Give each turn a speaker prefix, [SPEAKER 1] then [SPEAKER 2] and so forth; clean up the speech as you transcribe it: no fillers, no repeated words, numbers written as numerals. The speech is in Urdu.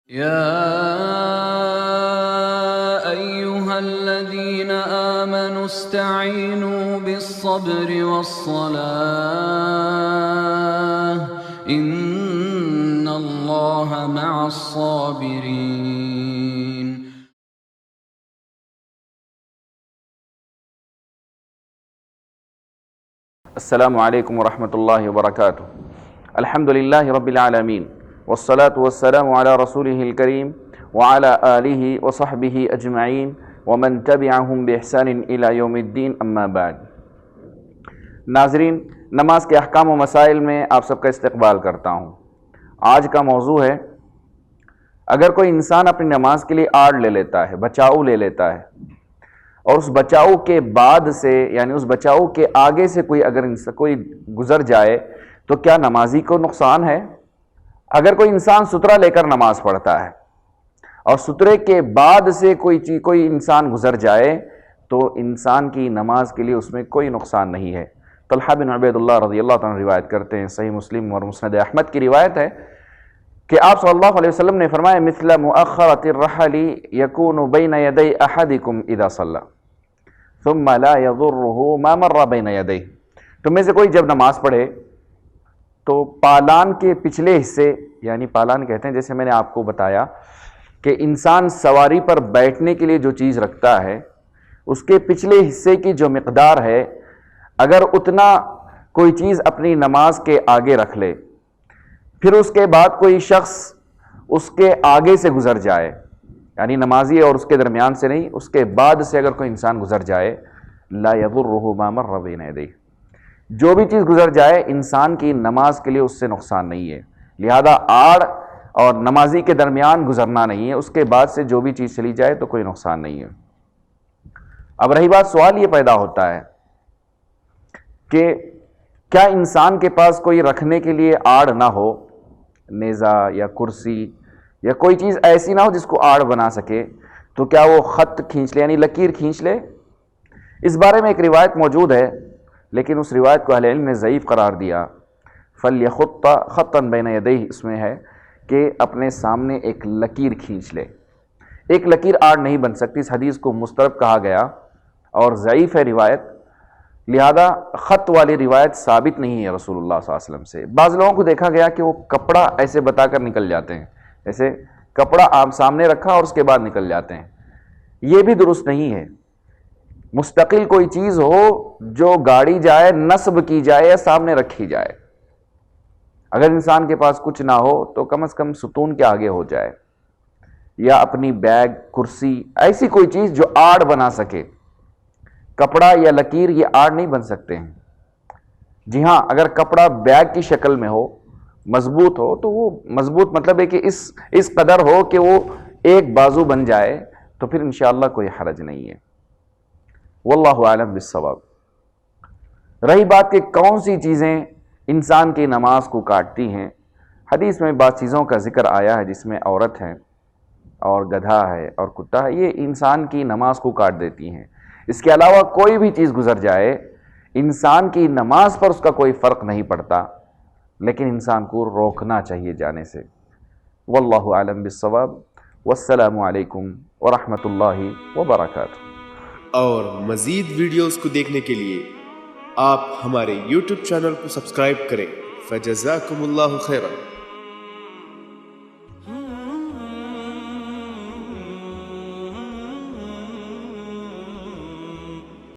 [SPEAKER 1] يا أيها الذين آمنوا استعينوا بالصبر والصلاة إن الله مع الصابرين.
[SPEAKER 2] السلام علیکم ورحمۃ اللہ وبرکاتہ. الحمد للہ رب العالمین والصلاة والسلام علی رسولہ الکریم وعلی آلہ وصحبہ اجمعین ومن تبعہم بإحسان الی یوم الدین، اما بعد. ناظرین، نماز کے احکام و مسائل میں آپ سب کا استقبال کرتا ہوں. آج کا موضوع ہے، اگر کوئی انسان اپنی نماز کے لیے آڑ لے لیتا ہے، بچاؤ لے لیتا ہے، اور اس بچاؤ کے بعد سے یعنی اس بچاؤ کے آگے سے کوئی گزر جائے تو کیا نمازی کو نقصان ہے؟ اگر کوئی انسان سترہ لے کر نماز پڑھتا ہے اور سترے کے بعد سے کوئی انسان گزر جائے تو انسان کی نماز کے لیے اس میں کوئی نقصان نہیں ہے. طلحہ بن عبید اللہ رضی اللہ عنہ روایت کرتے ہیں، صحیح مسلم اور مسند احمد کی روایت ہے کہ آپ صلی اللہ علیہ وسلم نے فرمایا مثل مؤخرۃ الرحل یکون بین یدی احدکم اذا صلی ثم لا يضره ما مر بین یدیہ. تم میں سے کوئی جب نماز پڑھے تو پالان کے پچھلے حصے، یعنی پالان کہتے ہیں جیسے میں نے آپ کو بتایا کہ انسان سواری پر بیٹھنے کے لیے جو چیز رکھتا ہے اس کے پچھلے حصے کی جو مقدار ہے، اگر اتنا کوئی چیز اپنی نماز کے آگے رکھ لے، پھر اس کے بعد کوئی شخص اس کے آگے سے گزر جائے، یعنی نمازی اور اس کے درمیان سے نہیں، اس کے بعد سے اگر کوئی انسان گزر جائے، لا يضره ما مر بین یدیہ، جو بھی چیز گزر جائے انسان کی نماز کے لیے اس سے نقصان نہیں ہے. لہذا آڑ اور نمازی کے درمیان گزرنا نہیں ہے، اس کے بعد سے جو بھی چیز چلی جائے تو کوئی نقصان نہیں ہے. اب رہی بات، سوال یہ پیدا ہوتا ہے کہ کیا انسان کے پاس کوئی رکھنے کے لیے آڑ نہ ہو، نیزہ یا کرسی یا کوئی چیز ایسی نہ ہو جس کو آڑ بنا سکے، تو کیا وہ خط کھینچ لے یعنی لکیر کھینچ لے؟ اس بارے میں ایک روایت موجود ہے، لیکن اس روایت کو اہل علم نے ضعیف قرار دیا. فَلْيَخُطَّ خَطًّا بَيْنَ يَدَيْهِ، اس میں ہے کہ اپنے سامنے ایک لکیر کھینچ لے. ایک لکیر آڑ نہیں بن سکتی، اس حدیث کو مسترب کہا گیا اور ضعیف ہے روایت، لہذا خط والی روایت ثابت نہیں ہے رسول اللہ صلی اللہ علیہ وسلم سے. بعض لوگوں کو دیکھا گیا کہ وہ کپڑا ایسے بتا کر نکل جاتے ہیں، جیسے کپڑا آپ سامنے رکھا اور اس کے بعد نکل جاتے ہیں. یہ بھی درست نہیں ہے. مستقل کوئی چیز ہو جو گاڑی جائے، نصب کی جائے یا سامنے رکھی جائے. اگر انسان کے پاس کچھ نہ ہو تو کم از کم ستون کے آگے ہو جائے، یا اپنی بیگ، کرسی، ایسی کوئی چیز جو آڑ بنا سکے. کپڑا یا لکیر یہ آڑ نہیں بن سکتے ہیں. جی ہاں، اگر کپڑا بیگ کی شکل میں ہو، مضبوط ہو، تو وہ مضبوط مطلب ہے کہ اس قدر ہو کہ وہ ایک بازو بن جائے تو پھر انشاءاللہ کوئی حرج نہیں ہے. واللہ اعلم بالصواب. رہی بات کہ کون سی چیزیں انسان کی نماز کو کاٹتی ہیں، حدیث میں بعض چیزوں کا ذکر آیا ہے جس میں عورت ہے اور گدھا ہے اور کتا ہے، یہ انسان کی نماز کو کاٹ دیتی ہیں. اس کے علاوہ کوئی بھی چیز گزر جائے انسان کی نماز پر اس کا کوئی فرق نہیں پڑتا، لیکن انسان کو روکنا چاہیے جانے سے. واللہ اعلم بالصواب. والسلام علیکم ورحمۃ اللہ وبرکاتہ.
[SPEAKER 3] اور مزید ویڈیوز کو دیکھنے کے لیے آپ ہمارے YouTube چینل کو سبسکرائب کریں. فجزاکم اللہ خیرا.